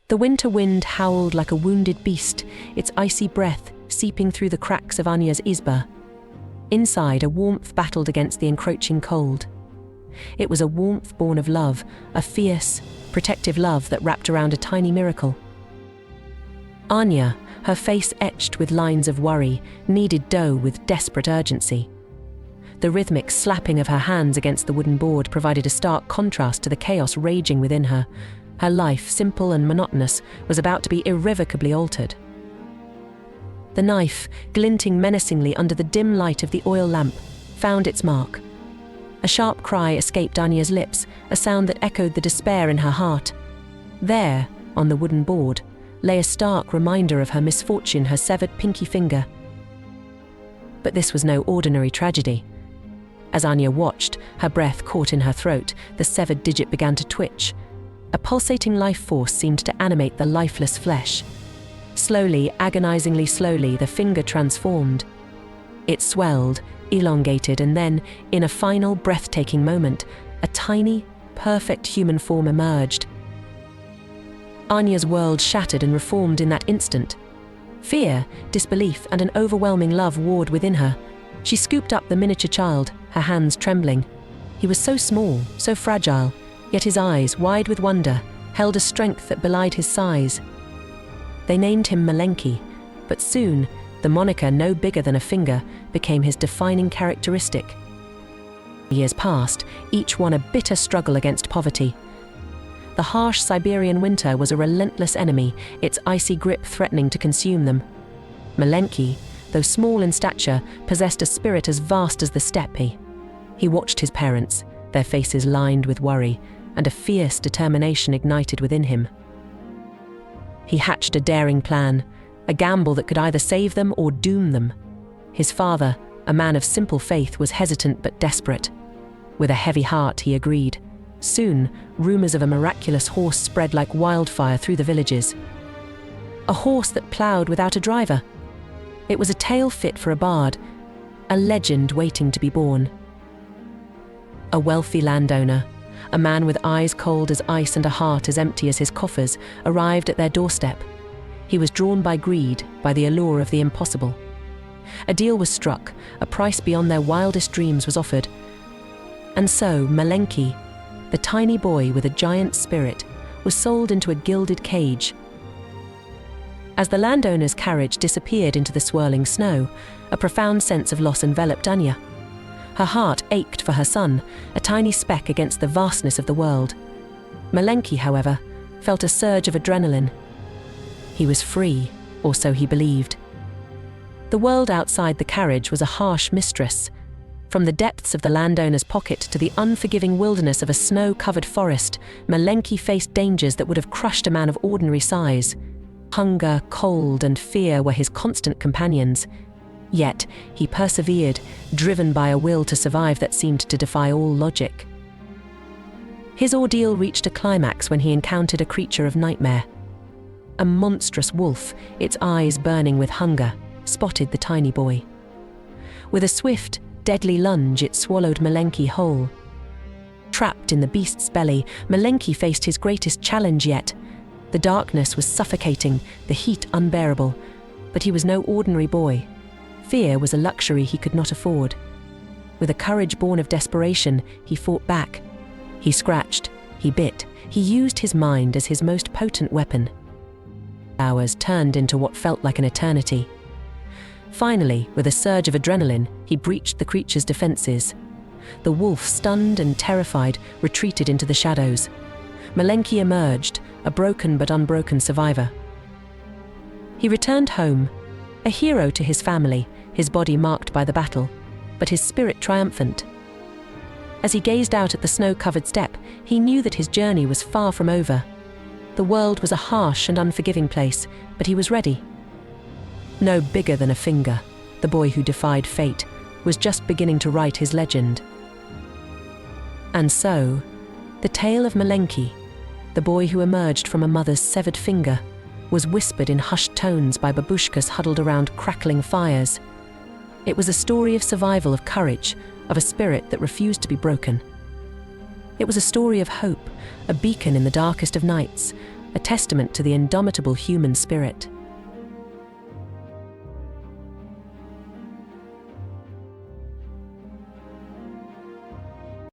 The winter wind howled like a wounded beast, its icy breath seeping through the cracks of Anya's izba. Inside, a warmth battled against the encroaching cold. It was a warmth born of love, a fierce, protective love that wrapped around a tiny miracle. Anya, her face etched with lines of worry, kneaded dough with desperate urgency. The rhythmic slapping of her hands against the wooden board provided a stark contrast to the chaos raging within her. Her life, simple and monotonous, was about to be irrevocably altered. The knife, glinting menacingly under the dim light of the oil lamp, found its mark. A sharp cry escaped Anya's lips, a sound that echoed the despair in her heart. There, on the wooden board, lay a stark reminder of her misfortune, her severed pinky finger. But this was no ordinary tragedy. As Anya watched, her breath caught in her throat, the severed digit began to twitch. A pulsating life force seemed to animate the lifeless flesh. Slowly, agonizingly slowly, the finger transformed. It swelled, elongated, and then, in a final, breathtaking moment, a tiny, perfect human form emerged. Anya's world shattered and reformed in that instant. Fear, disbelief, and an overwhelming love warred within her. She scooped up the miniature child, her hands trembling. He was so small, so fragile, yet his eyes, wide with wonder, held a strength that belied his size. They named him Malenki, but soon, the moniker no bigger than a finger became his defining characteristic. Years passed, each one a bitter struggle against poverty. The harsh Siberian winter was a relentless enemy, its icy grip threatening to consume them. Malenki, though small in stature, possessed a spirit as vast as the steppe. He watched his parents, their faces lined with worry, and a fierce determination ignited within him. He hatched a daring plan, a gamble that could either save them or doom them. His father, a man of simple faith, was hesitant but desperate. With a heavy heart, he agreed. Soon, rumors of a miraculous horse spread like wildfire through the villages. A horse that ploughed without a driver. It was a tale fit for a bard, a legend waiting to be born. A wealthy landowner, a man with eyes cold as ice and a heart as empty as his coffers, arrived at their doorstep. He was drawn by greed, by the allure of the impossible. A deal was struck, a price beyond their wildest dreams was offered. And so, Malenki, the tiny boy with a giant spirit, was sold into a gilded cage. As the landowner's carriage disappeared into the swirling snow, a profound sense of loss enveloped Anya. Her heart ached for her son, a tiny speck against the vastness of the world. Malenki, however, felt a surge of adrenaline. He was free, or so he believed. The world outside the carriage was a harsh mistress. From the depths of the landowner's pocket to the unforgiving wilderness of a snow-covered forest, Malenki faced dangers that would have crushed a man of ordinary size. Hunger, cold, and fear were his constant companions. Yet, he persevered, driven by a will to survive that seemed to defy all logic. His ordeal reached a climax when he encountered a creature of nightmare. A monstrous wolf, its eyes burning with hunger, spotted the tiny boy. With a swift, deadly lunge, it swallowed Malenki whole. Trapped in the beast's belly, Malenki faced his greatest challenge yet. The darkness was suffocating, the heat unbearable, but he was no ordinary boy. Fear was a luxury he could not afford. With a courage born of desperation, he fought back. He scratched, he bit, he used his mind as his most potent weapon. Hours turned into what felt like an eternity. Finally, with a surge of adrenaline, he breached the creature's defenses. The wolf, stunned and terrified, retreated into the shadows. Malenki emerged, a broken but unbroken survivor. He returned home, a hero to his family, his body marked by the battle, but his spirit triumphant. As he gazed out at the snow-covered steppe, he knew that his journey was far from over. The world was a harsh and unforgiving place, but he was ready. No bigger than a finger, the boy who defied fate, was just beginning to write his legend. And so, the tale of Malenki, the boy who emerged from a mother's severed finger, was whispered in hushed tones by babushkas huddled around crackling fires. It was a story of survival, of courage, of a spirit that refused to be broken. It was a story of hope, a beacon in the darkest of nights, a testament to the indomitable human spirit.